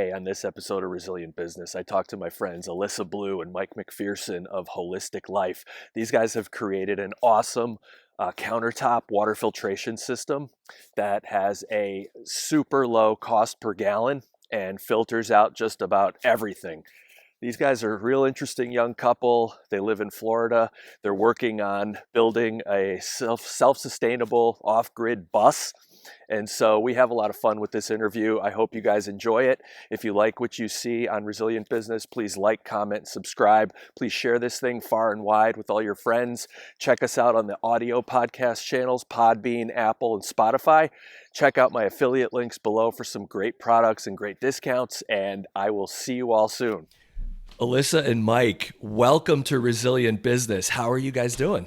Today on this episode of Resilient Business, I talked to my friends Alyssa Blue and Mike McPherson of Wholeistic Lyfe. These guys have created an awesome countertop water filtration system that has a super low cost per gallon and filters out just about everything. These guys are a real interesting young couple. They live in Florida. They're working on building a self-sustainable off-grid bus. And so we have a lot of fun with this interview. I hope you guys enjoy it. If you like what you see on Resilient Business, please like, comment, subscribe. Please share this thing far and wide with all your friends. Check us out on the audio podcast channels, Podbean, Apple, and Spotify. Check out my affiliate links below for some great products and great discounts. And I will see you all soon. Alyssa and Mike, welcome to Resilient Business. How are you guys doing?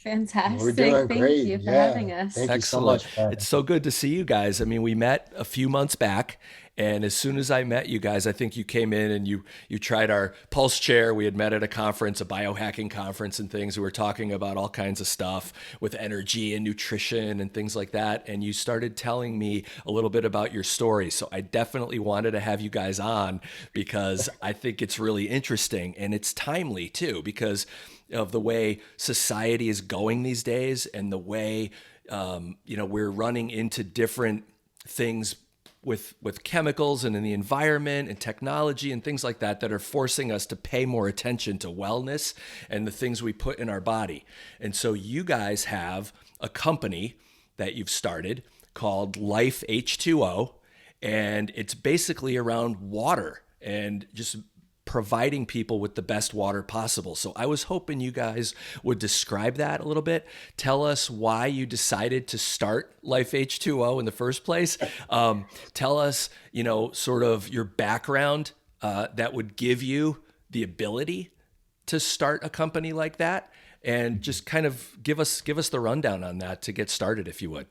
Fantastic. We're doing great. Thank you for having us. Thank you so Excellent. much. It's so good to see you guys. I mean, we met a few months back, and as soon as I met you guys, I think you came in and you tried our Pulse Chair. We had met at a conference, a biohacking conference and things. We were talking about all kinds of stuff with energy and nutrition and things like that. And you started telling me a little bit about your story. So I definitely wanted to have you guys on because I think it's really interesting and it's timely too, because of the way society is going these days and the way, we're running into different things with chemicals and in the environment and technology and things like that are forcing us to pay more attention to wellness and the things we put in our body. And so you guys have a company that you've started called LiveH2O, and it's basically around water and just providing people with the best water possible. So I was hoping you guys would describe that a little bit. Tell us why you decided to start LiveH2O in the first place. Tell us, sort of your background that would give you the ability to start a company like that, and just kind of give us the rundown on that to get started, if you would.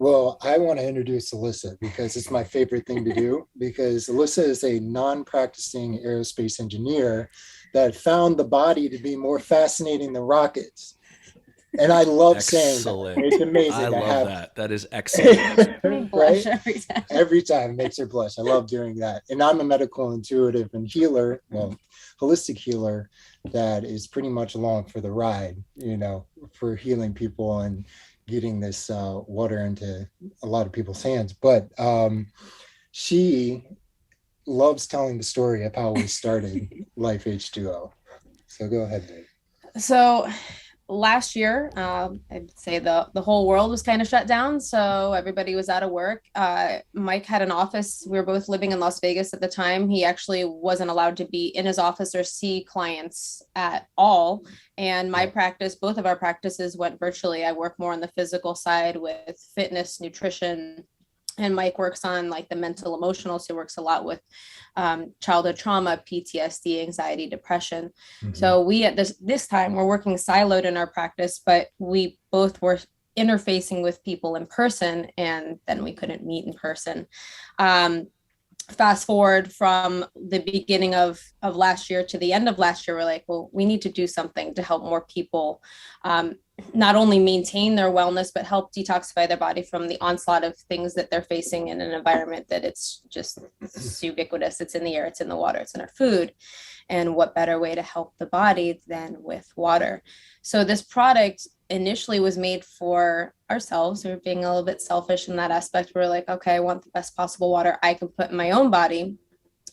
Well, I want to introduce Alyssa because it's my favorite thing to do, because Alyssa is a non-practicing aerospace engineer that found the body to be more fascinating than rockets. And I love saying that. It's amazing. I love that. That is excellent. Right? Every time it makes her blush. I love doing that. And I'm a medical intuitive and healer, holistic healer that is pretty much along for the ride, for healing people and getting this water into a lot of people's hands. But she loves telling the story of how we started LiveH2O. So go ahead, Dave. So last year, I'd say the whole world was kind of shut down. So everybody was out of work. Mike had an office. We were both living in Las Vegas at the time. He actually wasn't allowed to be in his office or see clients at all. And my practice, both of our practices went virtually. I work more on the physical side with fitness, nutrition, and Mike works on like the mental, emotional. So he works a lot with childhood trauma, PTSD, anxiety, depression. Mm-hmm. So we at this time, we're working siloed in our practice, but we both were interfacing with people in person, and then we couldn't meet in person. Fast forward from the beginning of last year to the end of last year, we're like, well, we need to do something to help more people not only maintain their wellness, but help detoxify their body from the onslaught of things that they're facing in an environment that it's ubiquitous. It's in the air, it's in the water, it's in our food. And what better way to help the body than with water? So this product initially was made for ourselves. We were being a little bit selfish in that aspect. We're like, okay, I want the best possible water I can put in my own body,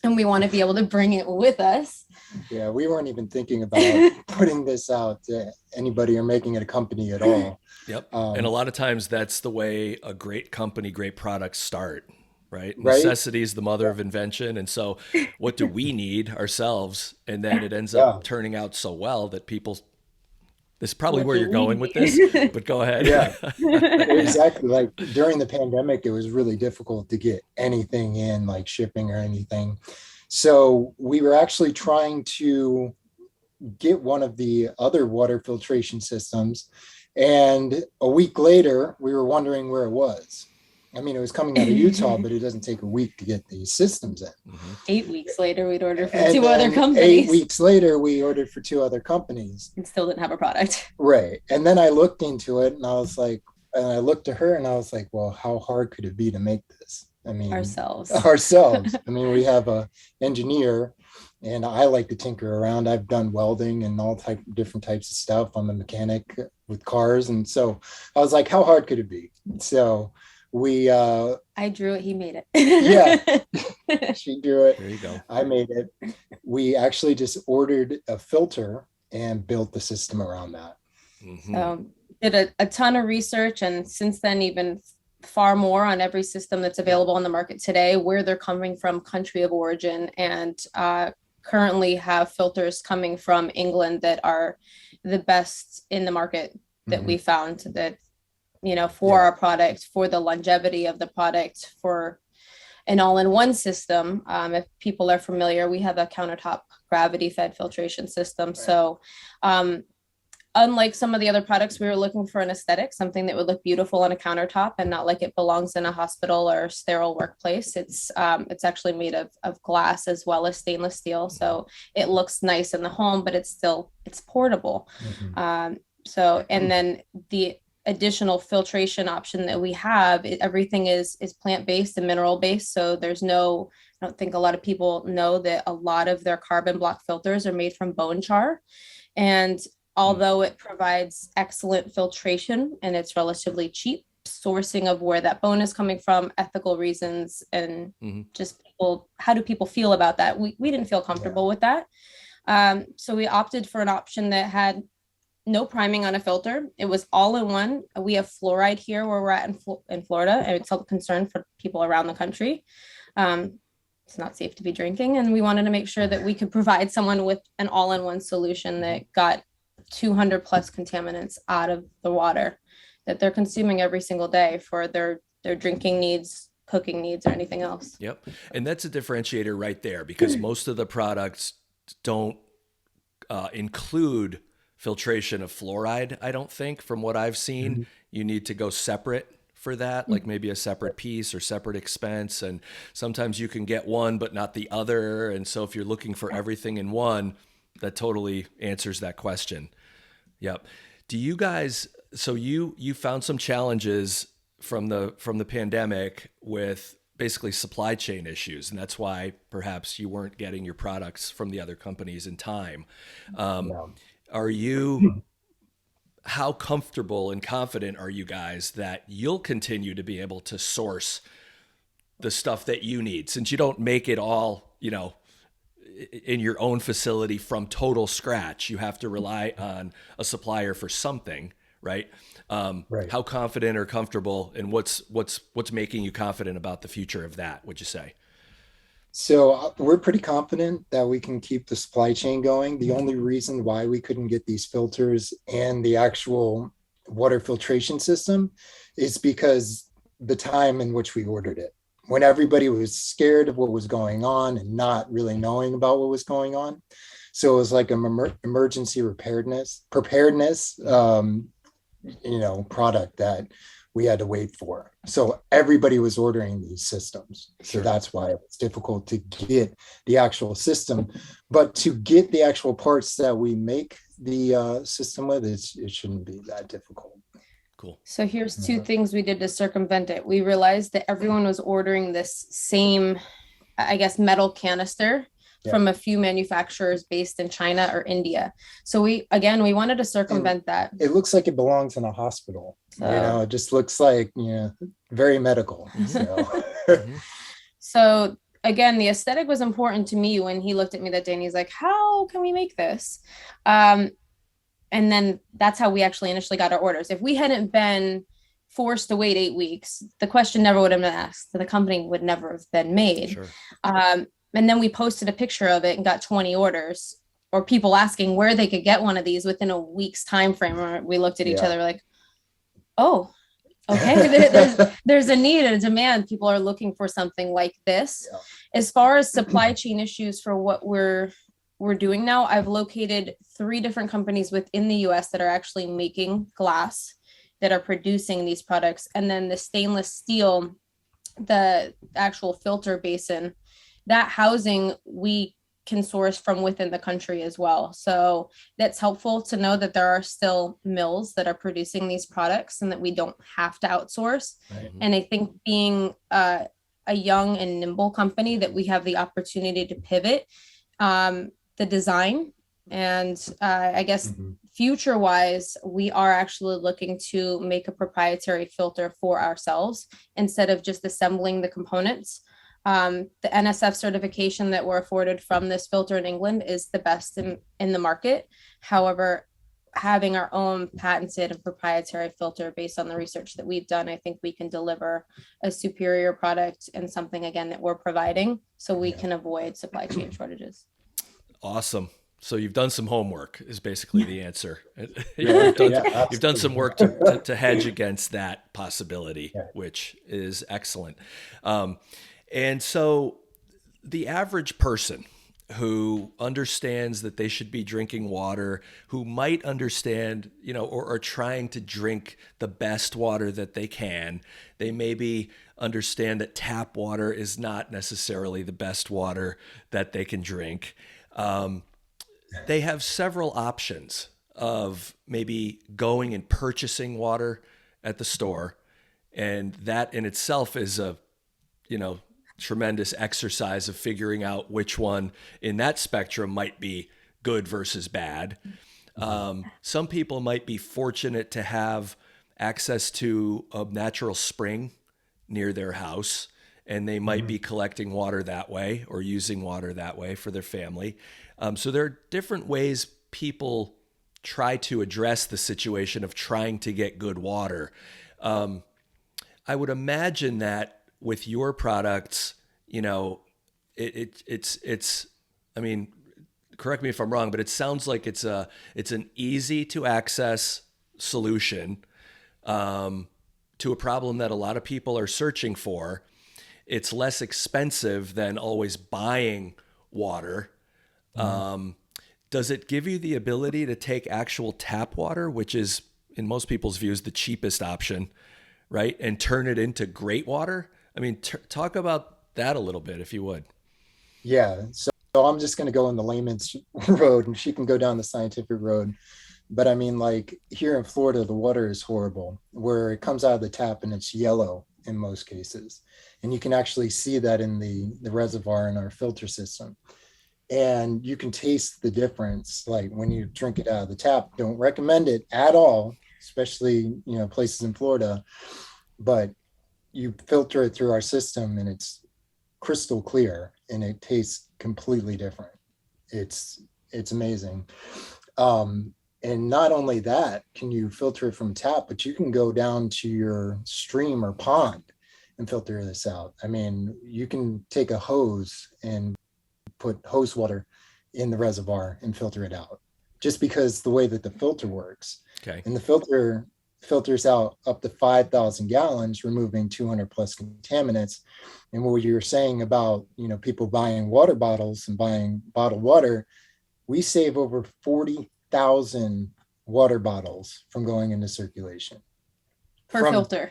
and we want to be able to bring it with us. Yeah, we weren't even thinking about putting this out to anybody or making it a company at all. Yep. And a lot of times that's the way a great company, great products start, right? Necessity is the mother of invention. And so what do we need ourselves? And then it ends up turning out so well that people, this is probably where you're going with this, but go ahead. Yeah, exactly. Like during the pandemic, it was really difficult to get anything in, like shipping or anything. So we were actually trying to get one of the other water filtration systems. And a week later, we were wondering where it was. I mean, it was coming out of Utah, but it doesn't take a week to get these systems in. Mm-hmm. 8 weeks later, we'd order for two other companies. 8 weeks later, we ordered for 2 other companies. And still didn't have a product. Right. And then I looked into it and I was like, and I looked to her and I was like, well, how hard could it be to make this? I mean, Ourselves. I mean, we have a engineer, and I like to tinker around. I've done welding and different types of stuff. I'm a mechanic with cars, and so I was like, how hard could it be? So we I drew it, he made it. Yeah. She drew it. There you go. I made it. We actually just ordered a filter and built the system around that. Mm-hmm. Did a ton of research, and since then even far more on every system that's available on the market today, where they're coming from, country of origin, and currently have filters coming from England that are the best in the market that we found, that, you know, for our product, for the longevity of the product, for an all-in-one system. If people are familiar, we have a Countertop gravity-fed filtration system. Right. So unlike some of the other products, we were looking for an aesthetic, something that would look beautiful on a countertop and not like it belongs in a hospital or sterile workplace. It's actually made of glass as well as stainless steel. So it looks nice in the home, but it's portable. So, and then the additional filtration option that we have, everything is plant-based and mineral-based. So there's no, I don't think a lot of people know that a lot of their carbon block filters are made from bone char. And although it provides excellent filtration and it's relatively cheap, sourcing of where that bone is coming from, ethical reasons, and just people, how do people feel about that? We didn't feel comfortable with that. So we opted for an option that had no priming on a filter. It was all in one. We have fluoride here where we're at in Florida, and it's a concern for people around the country. It's not safe to be drinking, and we wanted to make sure that we could provide someone with an all-in-one solution that got 200 plus contaminants out of the water that they're consuming every single day for their drinking needs, cooking needs, or anything else. Yep. And that's a differentiator right there, because most of the products don't include filtration of fluoride. I don't think, from what I've seen, you need to go separate for that, like maybe a separate piece or separate expense. And sometimes you can get one, but not the other. And so if you're looking for everything in one, that totally answers that question. Yep. Do you guys, so you found some challenges from the pandemic with basically supply chain issues, and that's why perhaps you weren't getting your products from the other companies in time. Are you, how comfortable and confident are you guys that you'll continue to be able to source the stuff that you need, since you don't make it all, you know, in your own facility from total scratch? You have to rely on a supplier for something, right? Right. How confident or comfortable, and what's making you confident about the future of that, would you say? So we're pretty confident that we can keep the supply chain going. The only reason why we couldn't get these filters and the actual water filtration system is because the time in which we ordered it, when everybody was scared of what was going on and not really knowing about what was going on. So it was like an emergency preparedness, product that we had to wait for. So everybody was ordering these systems. So that's why it was difficult to get the actual system. But to get the actual parts that we make the system with, it shouldn't be that difficult. Cool. So here's two things we did to circumvent it. We realized that everyone was ordering this same, I guess, metal canister from a few manufacturers based in China or India. So we wanted to circumvent that. It looks like it belongs in a hospital. So, it just looks like, very medical. So. So again, the aesthetic was important to me when he looked at me that day and he's like, how can we make this? And then that's how we actually initially got our orders. If we hadn't been forced to wait 8 weeks, the question never would have been asked. The company would never have been made. Sure. And then we posted a picture of it and got 20 orders, or people asking where they could get one of these within a week's time frame. We looked at each other like, oh, okay, there's a need and a demand. People are looking for something like this. Yeah. As far as supply chain issues for what we're doing now, I've located 3 different companies within the US that are actually making glass, that are producing these products. And then the stainless steel, the actual filter basin, that housing we can source from within the country as well. So that's helpful to know that there are still mills that are producing these products and that we don't have to outsource. Right. And I think being a young and nimble company that we have the opportunity to pivot the design. And I guess future wise, we are actually looking to make a proprietary filter for ourselves instead of just assembling the components. The NSF certification that we're afforded from this filter in England is the best in the market. However, having our own patented and proprietary filter based on the research that we've done, I think we can deliver a superior product and something, again, that we're providing so we can avoid supply chain shortages. Awesome. So you've done some homework is basically the answer. You've done some work to hedge against that possibility, which is excellent. And so the average person who understands that they should be drinking water, who might understand, or are trying to drink the best water that they can, they maybe understand that tap water is not necessarily the best water that they can drink. They have several options of maybe going and purchasing water at the store. And that in itself is a, tremendous exercise of figuring out which one in that spectrum might be good versus bad. Some people might be fortunate to have access to a natural spring near their house, and they might be collecting water that way or using water that way for their family. So there are different ways people try to address the situation of trying to get good water. I would imagine that with your products, it's, I mean, correct me if I'm wrong, but it sounds like it's an easy to access solution to a problem that a lot of people are searching for. It's less expensive than always buying water. Does it give you the ability to take actual tap water, which is in most people's views the cheapest option, right, and turn it into great water? I mean, talk about that a little bit, if you would. Yeah. So I'm just going to go on the layman's road and she can go down the scientific road. But I mean, like here in Florida, the water is horrible, where it comes out of the tap and it's yellow in most cases. And you can actually see that in the reservoir in our filter system. And you can taste the difference, like when you drink it out of the tap. Don't recommend it at all, especially, places in Florida. But you filter it through our system and it's crystal clear and it tastes completely different. It's amazing. And not only that, can you filter it from tap, but you can go down to your stream or pond and filter this out. I mean, you can take a hose and put hose water in the reservoir and filter it out, just because the way that the filter works. Okay. And the filter filters out up to 5,000 gallons, removing 200 plus contaminants. And what you were saying about, people buying water bottles and buying bottled water, we save over 40,000 water bottles from going into circulation. Per filter.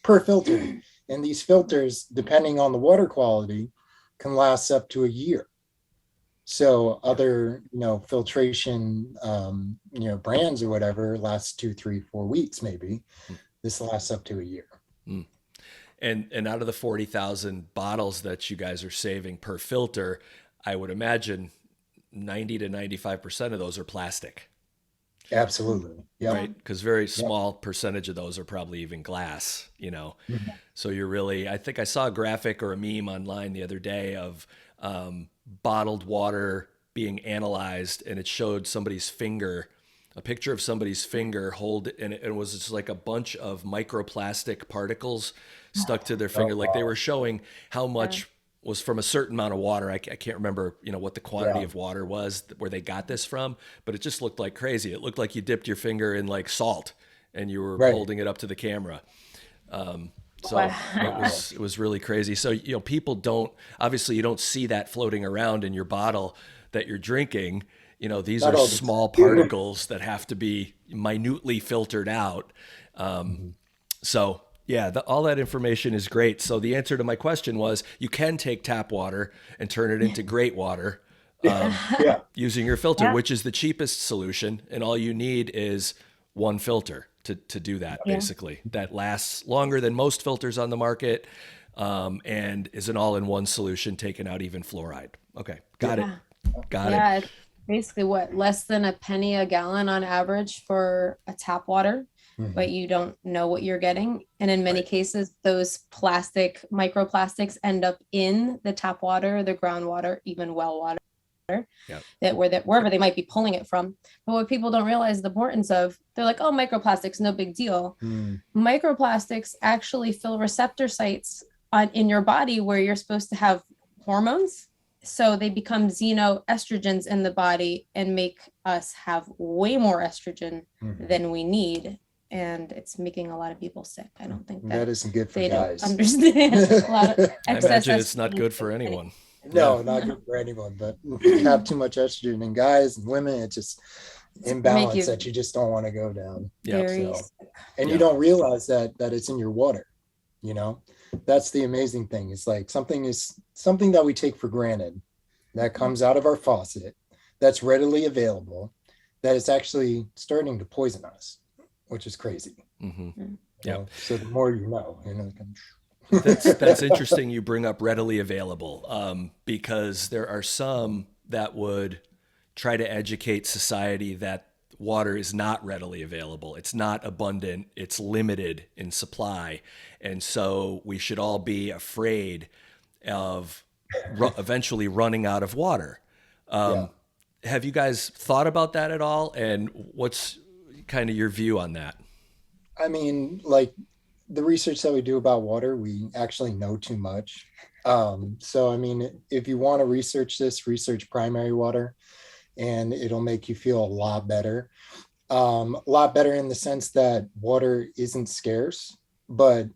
Per filter. And these filters, depending on the water quality, can last up to a year. So other, filtration, brands or whatever lasts 2, 3, 4 weeks, maybe. This lasts up to a year. And out of the 40,000 bottles that you guys are saving per filter, I would imagine 90 to 95% of those are plastic. Absolutely. Yeah. Right. Because very small percentage of those are probably even glass, So you're really, I think I saw a graphic or a meme online the other day of bottled water being analyzed, and it showed somebody's finger, a picture of somebody's finger and it was just like a bunch of microplastic particles stuck to their finger. Like they were showing how much was from a certain amount of water. I can't remember, what the quantity of water was where they got this from, but it just looked like crazy. It looked like you dipped your finger in like salt and you were holding it up to the camera. It was really crazy. So, people obviously you don't see that floating around in your bottle that you're drinking. These are small particles that have to be minutely filtered out. So yeah, all that information is great. So the answer to my question was you can take tap water and turn it into great water using your filter, which is the cheapest solution. And all you need is one filter to do that, basically. That lasts longer than most filters on the market. and is an all-in-one solution, taking out even fluoride. Okay, got it. Got it. It's basically less than a penny a gallon on average for a tap water, but you don't know what you're getting. And in many cases, those microplastics end up in the tap water, the groundwater, even well water. Wherever they might be pulling it from. But what people don't realize the importance of, they're like, oh, microplastics, no big deal. Microplastics actually fill receptor sites in your body where you're supposed to have hormones. So they become xenoestrogens in the body and make us have way more estrogen than we need. And it's making a lot of people sick. I don't think that isn't good for they guys. Don't understand a lot of I imagine it's not good for anyone. No, not good for anyone, but have too much estrogen in guys and women, it's just imbalance that you just don't want to go down. And you don't realize that it's in your water, that's the amazing thing. It's like something that we take for granted that comes out of our faucet, that's readily available, that is actually starting to poison us, which is crazy. So the more you know. That's interesting you bring up readily available, because there are some that would try to educate society that water is not readily available. It's not abundant. It's limited in supply. And so we should all be afraid of eventually running out of water. Have you guys thought about that at all? And what's kind of your view on that? I mean, like, the research that we do about water, we actually know too much. So, I mean, if you want to research primary water, and it'll make you feel a lot better. A lot better in the sense that water isn't scarce, but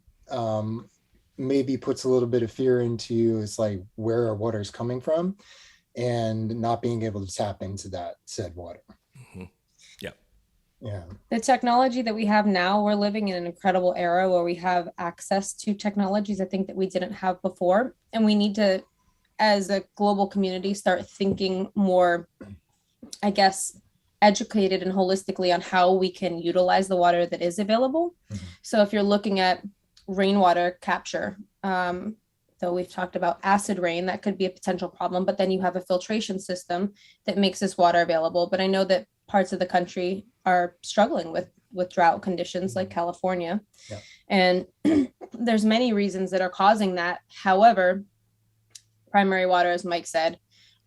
maybe puts a little bit of fear into you. It's like where our water is coming from and not being able to tap into that said water. Yeah. The technology that we have now, we're living in an incredible era where we have access to technologies I think that we didn't have before. And we need to, as a global community, start thinking more, I guess, educated and holistically on how we can utilize the water that is available. So if you're looking at rainwater capture, so we've talked about acid rain, that could be a potential problem, but then you have a filtration system that makes this water available. But I know that parts of the country are struggling with drought conditions like California. And there's many reasons that are causing that. However, primary water, as Mike said,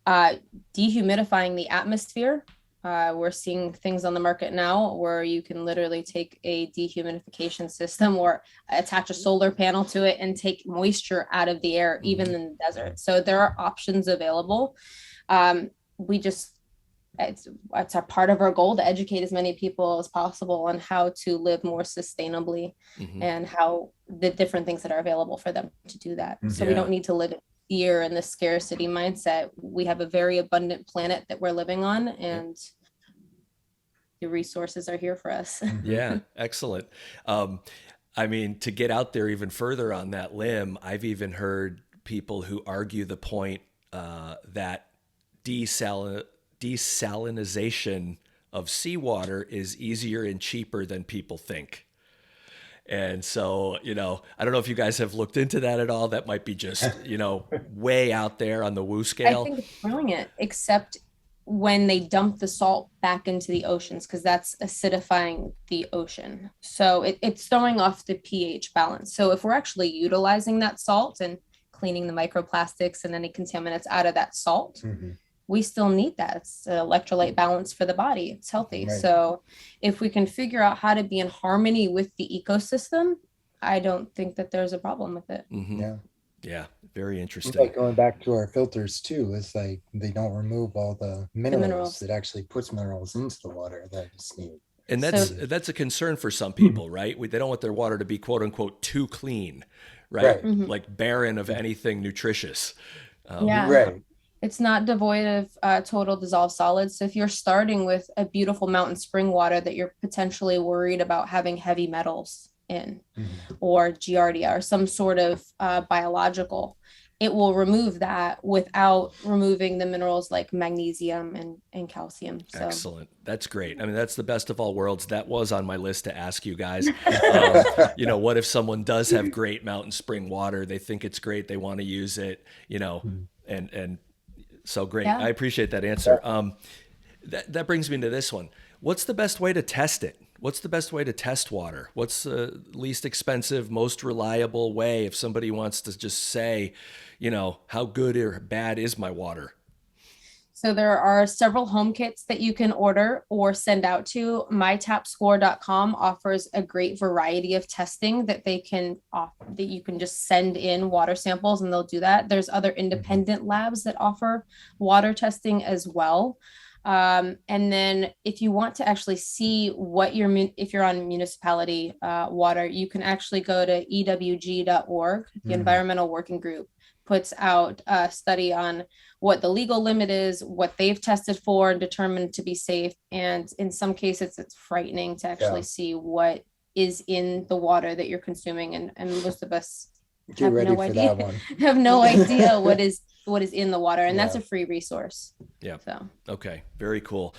dehumidifying the atmosphere. We're seeing things on the market now where you can literally take a dehumidification system or attach a solar panel to it and take moisture out of the air, even in the desert. So there are options available. It's a part of our goal to educate as many people as possible on how to live more sustainably and how the different things that are available for them to do that. So we don't need to live in fear and the scarcity mindset. We have a very abundant planet that we're living on, and the resources are here for us. Yeah, excellent. I mean, to get out there even further on that limb, I've even heard people who argue the point that desalinization of seawater is easier and cheaper than people think. And so, I don't know if you guys have looked into that at all. That might be just, way out there on the woo scale. I think it's brilliant, except when they dump the salt back into the oceans, because that's acidifying the ocean. So it's throwing off the pH balance. So if we're actually utilizing that salt and cleaning the microplastics and any contaminants out of that salt, we still need that. It's an electrolyte balance for the body. It's healthy. Right. So if we can figure out how to be in harmony with the ecosystem, I don't think that there's a problem with it. Yeah. Very interesting. Like going back to our filters too, it's like they don't remove all the minerals. It actually puts minerals into the water that is needed. And that's a concern for some people, right? They don't want their water to be quote unquote too clean, right? Like barren of anything nutritious. Right. It's not devoid of total dissolved solids. So if you're starting with a beautiful mountain spring water that you're potentially worried about having heavy metals in, or giardia or some sort of biological, it will remove that without removing the minerals like magnesium and calcium. So. Excellent. That's great. I mean, that's the best of all worlds. That was on my list to ask you guys. What if someone does have great mountain spring water? They think it's great. They want to use it, and so great. Yeah. I appreciate that answer. That brings me to this one. What's the best way to test it? What's the best way to test water? What's the least expensive, most reliable way if somebody wants to just say, how good or bad is my water? So there are several home kits that you can order or send out to. mytapscore.com offers a great variety of testing that that you can just send in water samples and they'll do that. There's other independent labs that offer water testing as well. And then if you want to actually see if you're on municipality water, you can actually go to ewg.org. The Environmental Working Group puts out a study on what the legal limit is, what they've tested for and determined to be safe. And in some cases, it's frightening to actually see what is in the water that you're consuming. And most of us Get ready for that one. have no idea what is in the water. And that's a free resource. Yeah. So. Okay. Very cool.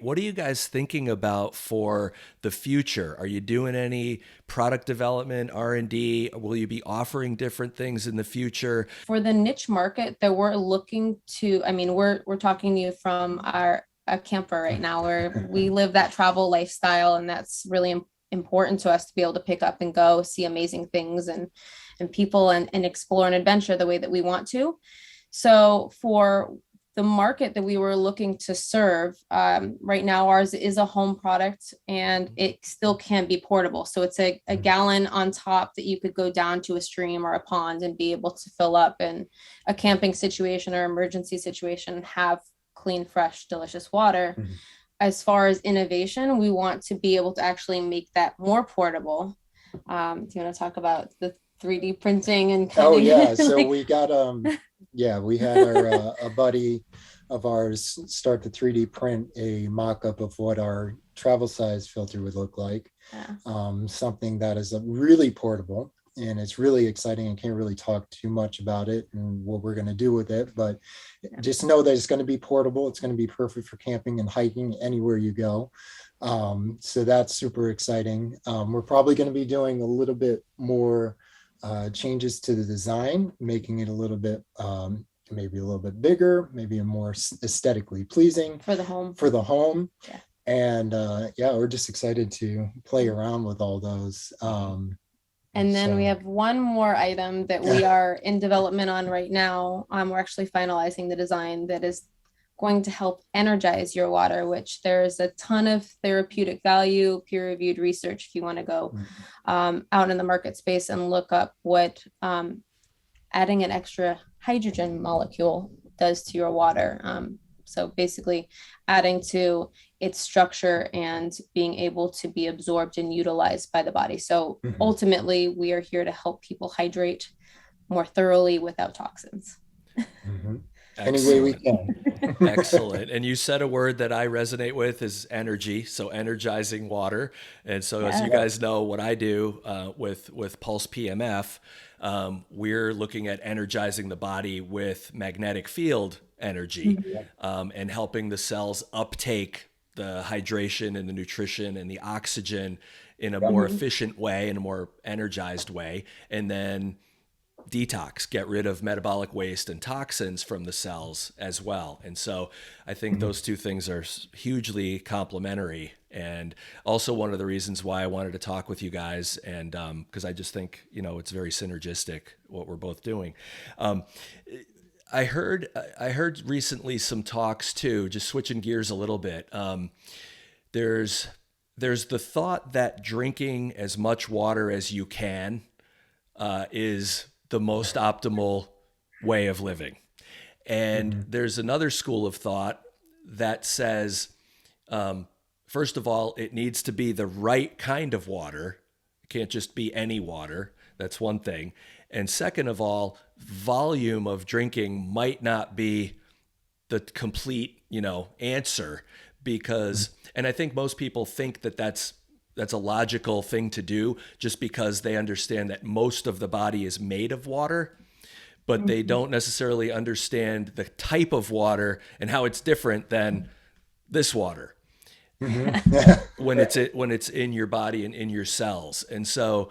What are you guys thinking about for the future? Are you doing any product development, R&D? Will you be offering different things in the future? For the niche market that we're looking to, we're talking to you from a camper right now where we live that travel lifestyle. And that's really important to us to be able to pick up and go see amazing things and people and explore and adventure the way that we want to. So for the market that we were looking to serve, right now ours is a home product and it still can be portable. So it's a gallon on top that you could go down to a stream or a pond and be able to fill up in a camping situation or emergency situation, have clean, fresh, delicious water. As far as innovation, we want to be able to actually make that more portable. Do you want to talk about the 3D printing and cutting? Oh yeah, so we got we had a buddy of ours start to 3D print a mock-up of what our travel size filter would look like. Something that is really portable, and it's really exciting. I can't really talk too much about it and what we're going to do with it, but just know that it's going to be portable. It's going to be perfect for camping and hiking anywhere you go. So that's super exciting. We're probably going to be doing a little bit more changes to the design, making it a little bit, maybe a little bit bigger, maybe a more aesthetically pleasing for the home. Yeah. And we're just excited to play around with all those. And then we have one more item that we are in development on right now. We're actually finalizing the design that is going to help energize your water, which there's a ton of therapeutic value, peer-reviewed research if you want to go out in the market space and look up what adding an extra hydrogen molecule does to your water. So basically adding to its structure and being able to be absorbed and utilized by the body. So ultimately, we are here to help people hydrate more thoroughly without toxins. Any way we can. Excellent. And you said a word that I resonate with is energy. So energizing water. And so as you guys know, what I do with Pulse PMF, we're looking at energizing the body with magnetic field energy and helping the cells uptake the hydration and the nutrition and the oxygen in a more efficient way, in a more energized way. And then detox, get rid of metabolic waste and toxins from the cells as well. And so I think those two things are hugely complementary, and also one of the reasons why I wanted to talk with you guys. And because I just think, it's very synergistic what we're both doing. I heard recently some talks too, just switching gears a little bit. There's the thought that drinking as much water as you can is the most optimal way of living. And there's another school of thought that says, first of all, it needs to be the right kind of water. It can't just be any water. That's one thing. And second of all, volume of drinking might not be the complete, answer, because, and I think most people think that that's a logical thing to do just because they understand that most of the body is made of water. but they don't necessarily understand the type of water and how it's different than this water. when it's in your body and in your cells. And so,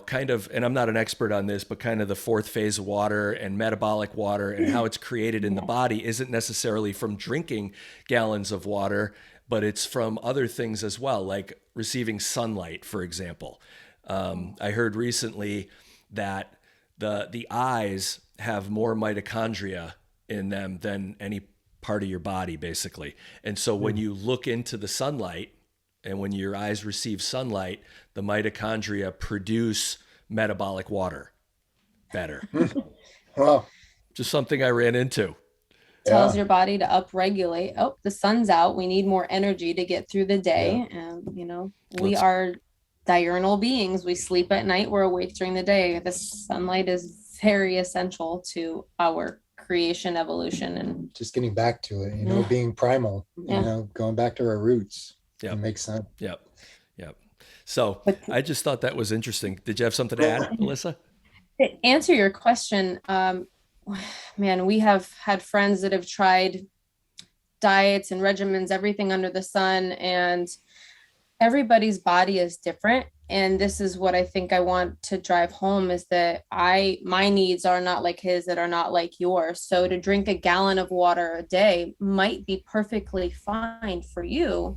kind of, and I'm not an expert on this, but kind of the fourth phase of water and metabolic water and how it's created in the body isn't necessarily from drinking gallons of water, but it's from other things as well, like receiving sunlight, for example. I heard recently that the eyes have more mitochondria in them than any part of your body, basically. And so when you look into the sunlight and when your eyes receive sunlight, the mitochondria produce metabolic water better. Wow. Just something I ran into. Tells your body to upregulate. Oh, the sun's out. We need more energy to get through the day. And, we are diurnal beings. We sleep at night. We're awake during the day. The sunlight is very essential to our creation, evolution, and just getting back to it, being primal, going back to our roots. It makes sense. Yep. So I just thought that was interesting. Did you have something to add, Alyssa? To answer your question, man, we have had friends that have tried diets and regimens, everything under the sun, and everybody's body is different. And this is what I think I want to drive home, is that my needs are not like his, that are not like yours. So to drink a gallon of water a day might be perfectly fine for you.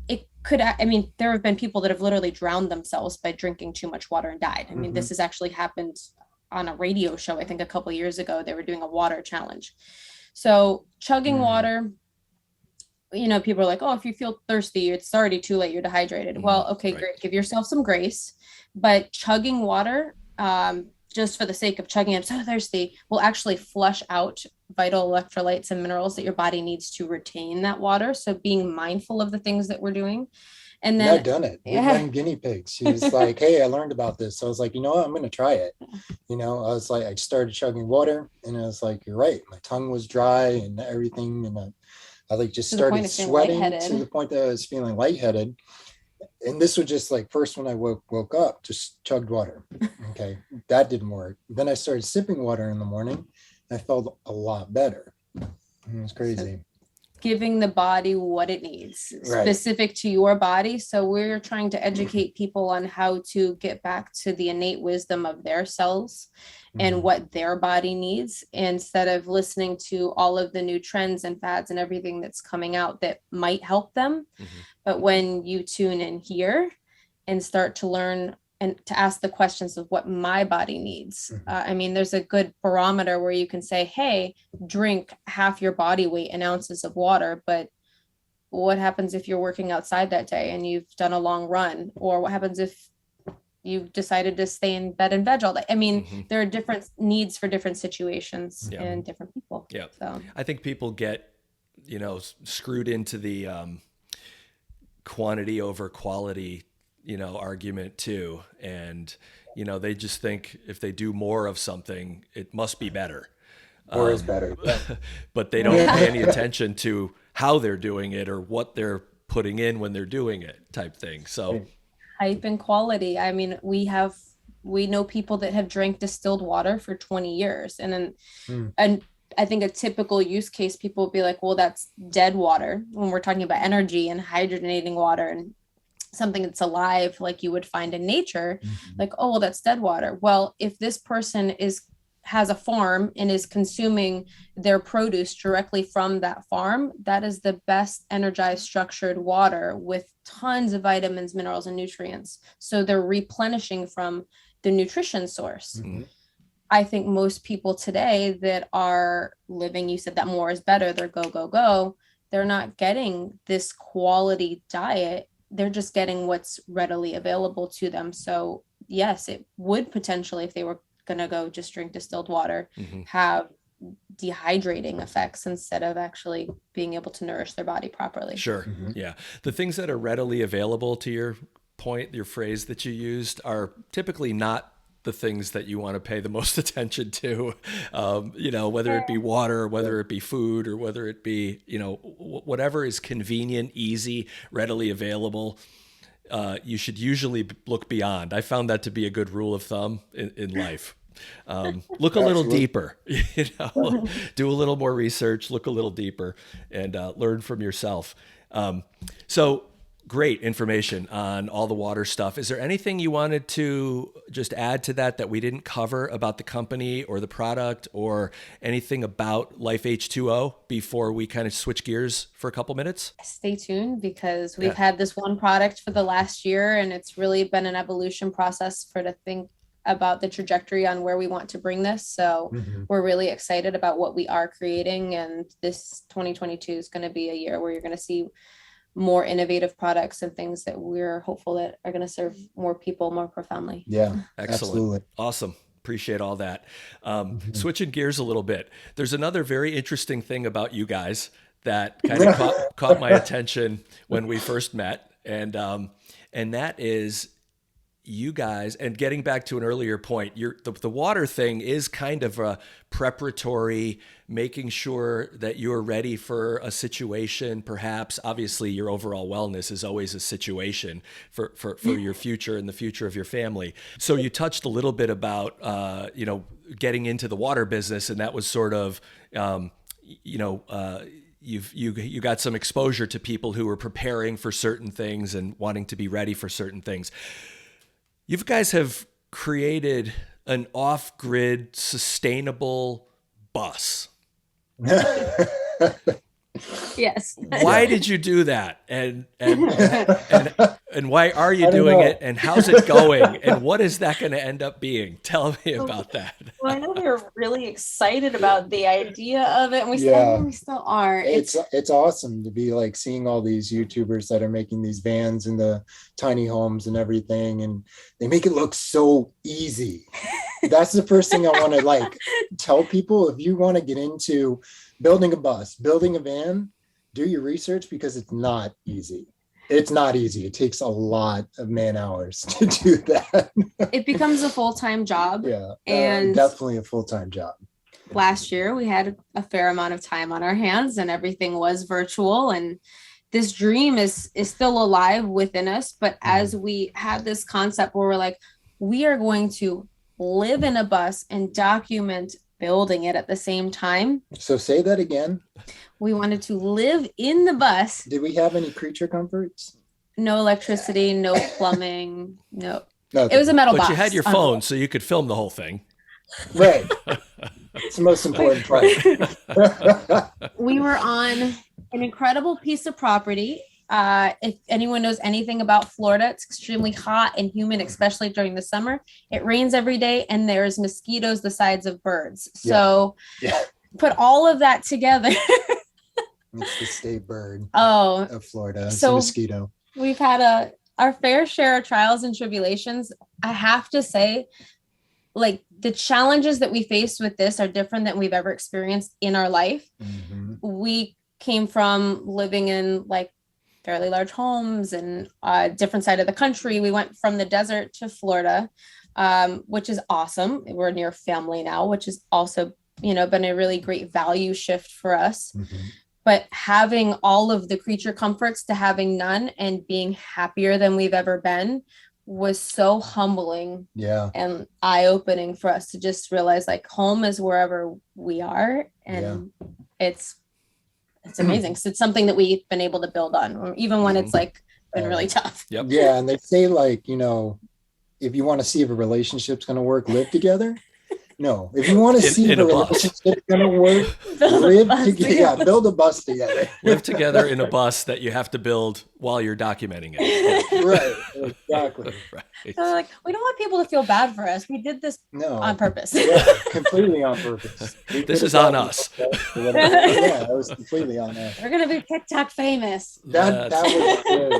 It could, there have been people that have literally drowned themselves by drinking too much water and died. This has actually happened on a radio show. I think a couple of years ago, they were doing a water challenge. So chugging water, people are like, oh, if you feel thirsty, it's already too late, you're dehydrated. Well, okay, great. Give yourself some grace. But chugging water, just for the sake of chugging, I'm so thirsty, will actually flush out vital electrolytes and minerals that your body needs to retain that water. So being mindful of the things that we're doing. And then I've done it. We've been guinea pigs. She was like, hey, I learned about this. So I was like, what? I'm going to try it. I was like, I started chugging water and I was like, you're right. My tongue was dry and everything. And I just started sweating to the point that I was feeling lightheaded. And this was just like, first when I woke up, just chugged water. Okay. That didn't work. Then I started sipping water in the morning. I felt a lot better. It was crazy. Giving the body what it needs, specific to your body. So we're trying to educate people on how to get back to the innate wisdom of their cells and what their body needs, instead of listening to all of the new trends and fads and everything that's coming out that might help them. But when you tune in here and start to learn and to ask the questions of what my body needs. There's a good barometer where you can say, hey, drink half your body weight in ounces of water. But what happens if you're working outside that day and you've done a long run? Or what happens if you've decided to stay in bed and veg all day? There are different needs for different situations and different people. Yeah. So I think people get, screwed into the quantity over quality argument too. And, they just think if they do more of something, it must be better. More is better. But they don't pay any attention to how they're doing it or what they're putting in when they're doing it, type thing. So hype and quality. We know people that have drank distilled water for 20 years. And I think a typical use case, people will be like, well, that's dead water when we're talking about energy and hydrogenating water and something that's alive, like you would find in nature, like, oh, well, that's dead water. Well, if this person has a farm and is consuming their produce directly from that farm, that is the best energized structured water with tons of vitamins, minerals, and nutrients. So they're replenishing from the nutrition source. I think most people today that are living, you said that more is better, they're go. They're not getting this quality diet. They're just getting what's readily available to them. So yes, it would potentially, if they were going to go just drink distilled water, have dehydrating effects instead of actually being able to nourish their body properly. Sure. Yeah. The things that are readily available, to your point, your phrase that you used, are typically not the things that you want to pay the most attention to, whether it be water, or whether it be food, or whether it be, whatever is convenient, easy, readily available. You should usually look beyond. I found that to be a good rule of thumb in life. Look a little deeper, do a little more research, look a little deeper, and learn from yourself. So great information on all the water stuff. Is there anything you wanted to just add to that we didn't cover about the company or the product or anything about LifeH2O before we kind of switch gears for a couple minutes? Stay tuned, because we've had this one product for the last year, and it's really been an evolution process to think about the trajectory on where we want to bring this. So we're really excited about what we are creating. And this 2022 is going to be a year where you're going to see more innovative products and things that we're hopeful that are going to serve more people more profoundly. Yeah, excellent. Absolutely. Awesome. Appreciate all that. Switching gears a little bit. There's another very interesting thing about you guys that kind of caught my attention when we first met. And that is you guys, and getting back to an earlier point, the water thing is kind of a preparatory, making sure that you're ready for a situation. Perhaps, obviously, your overall wellness is always a situation for your future and the future of your family. So you touched a little bit about, getting into the water business, and that was sort of, you got some exposure to people who were preparing for certain things and wanting to be ready for certain things. You guys have created an off-grid sustainable bus. Yes. Why did you do that? And why are you doing it? And how's it going? And what is that going to end up being? Tell me about that. Well, I know we were really excited about the idea of it, and we still are. It's awesome to be like seeing all these YouTubers that are making these vans in the tiny homes and everything, and they make it look so easy. That's the first thing I want to tell people. If you want to get into building a bus, building a van, do your research, because it's not easy. It's not easy. It takes a lot of man hours to do that. It becomes a full-time job. Yeah, and definitely a full-time job. Last year, we had a fair amount of time on our hands, and everything was virtual. And this dream is still alive within us. But as we had this concept where we're like, we are going to live in a bus and document building it at the same time. So say that again. We wanted to live in the bus. Did we have any creature comforts? No electricity, no plumbing, no. Nothing. It was a metal box. But you had your phone, so you could film the whole thing. Right. It's the most important part. We were on an incredible piece of property. If anyone knows anything about Florida, it's extremely hot and humid, especially during the summer. It rains every day, and there's mosquitoes the size of birds. So put all of that together. It's the state bird of Florida. It's a mosquito. We've had our fair share of trials and tribulations. I have to say, the challenges that we faced with this are different than we've ever experienced in our life. We came from living in fairly large homes and different side of the country. We went from the desert to Florida, which is awesome. We're near family now, which is also, been a really great value shift for us. But having all of the creature comforts to having none and being happier than we've ever been was so humbling and eye-opening for us to just realize home is wherever we are. And it's amazing. So it's something that we've been able to build on, even when it's been really tough. Yep. Yeah. And they say if you want to see if a relationship's going to work, live together. No, if you want to see if a relationship's going to work, live together. Build a bus together. Live together in a bus that you have to build while you're documenting it. Right. Exactly. Right. So we don't want people to feel bad for us. We did this on purpose. Yeah, completely on purpose. This is on us. Yeah, it was completely on us. We're gonna be TikTok famous. That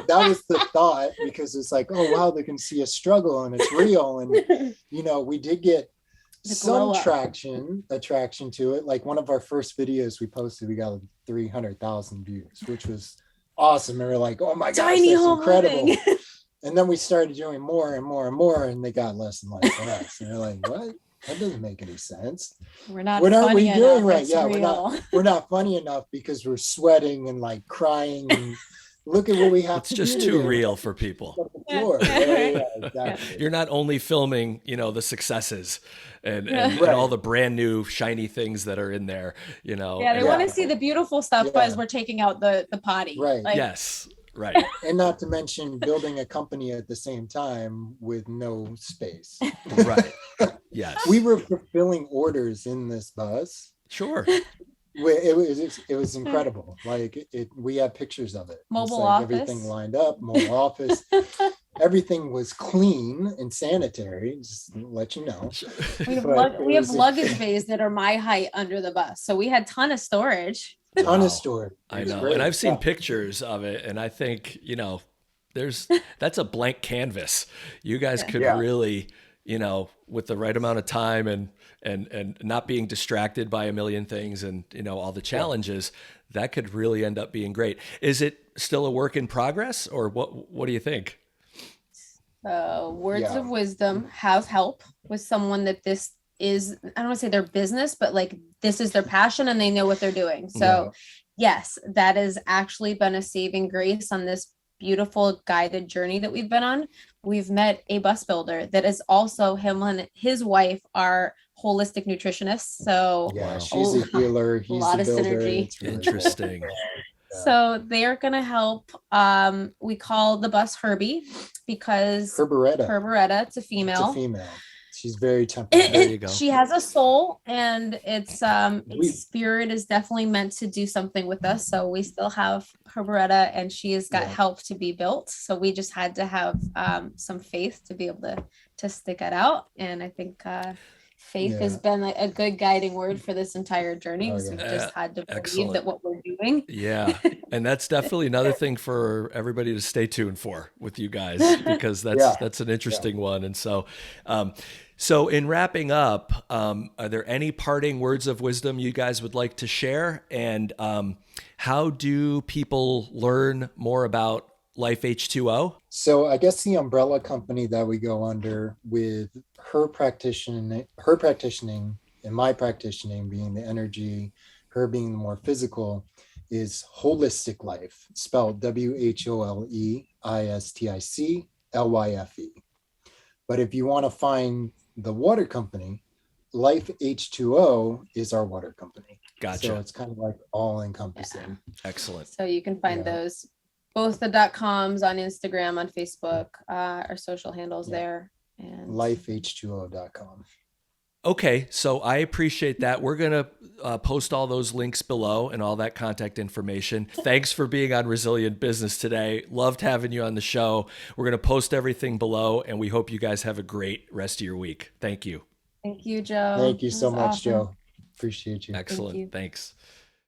was the thought, because it's oh wow, they can see a struggle and it's real, and we did get some attraction to it. One of our first videos we posted, we got 300,000 views, which was awesome. And we're like, oh my gosh, that's incredible. And then we started doing more and more and more, and they got less and less and less. And they're like, what? That doesn't make any sense. We're not funny enough. Right. Yeah, we're not funny enough because we're sweating and crying and look at what we have It's to just do too today. real for people. On the floor. Yeah, exactly. You're not only filming, the successes and Right. all the brand new shiny things that are in there, Yeah, they and- want to see the beautiful stuff Yeah. as we're taking out the potty. Right. Like, Yes, right. And not to mention building a company at the same time with no space. Right. Yes. We were fulfilling orders in this bus. Sure. It was incredible. Like we have pictures of it. It's Mobile like office. everything lined up, mobile office. Everything was clean and sanitary, just to let you know. we have, But we it have was- luggage bays that are my height under the bus. So we had ton of storage. Ton Wow. of storage. It I was know. great. And I've seen Yeah. pictures of it, and I think, that's a blank canvas. You guys could Yeah. really, with the right amount of time and not being distracted by a million things and, all the challenges, that could really end up being great. Is it still a work in progress, or what do you think? Words Yeah. of wisdom, have help with someone that this is, I don't want to say their business, but like this is their passion and they know what they're doing. So yes, that has actually been a saving grace on this beautiful guided journey that we've been on. We've met a bus builder that is also, him and his wife are holistic nutritionists. So Yeah, she's a healer. He's lot a of builder. synergy. It's really Interesting. cool. So they're going to help. We call the bus Herbie because Herberetta. It's a It's female. a female. She's very temperamental. There you go. She has a soul, and its We- spirit is definitely meant to do something with us. So we still have Herberetta, and she has got Yeah. help to be built. So we just had to have some faith to be able to stick it out. And I think faith has been a good guiding word for this entire journey. Oh, because yeah. we've just had to believe Excellent. that what we're doing. Yeah. And that's definitely another thing for everybody to stay tuned for with you guys, because that's an interesting one. And so, so in wrapping up, are there any parting words of wisdom you guys would like to share? And how do people learn more about LifeH2O? So I guess the umbrella company that we go under, with her practicing and my practicing being the energy, her being the more physical, is Wholeistic Lyfe, spelled WHOLEISTICLYFE. But if you want to find the water company, LifeH2O is our water company. Gotcha. So it's kind of like all encompassing. Excellent. So you can find those, both the .coms on Instagram, on Facebook, our social handles there. And LifeH2O.com. Okay, so I appreciate that. We're going to post all those links below and all that contact information. Thanks for being on Resilient Business today. Loved having you on the show. We're going to post everything below, and we hope you guys have a great rest of your week. Thank you. Thank you, Joe. Thank you so That was much, awesome. Joe. Appreciate you. Excellent. you. Thanks.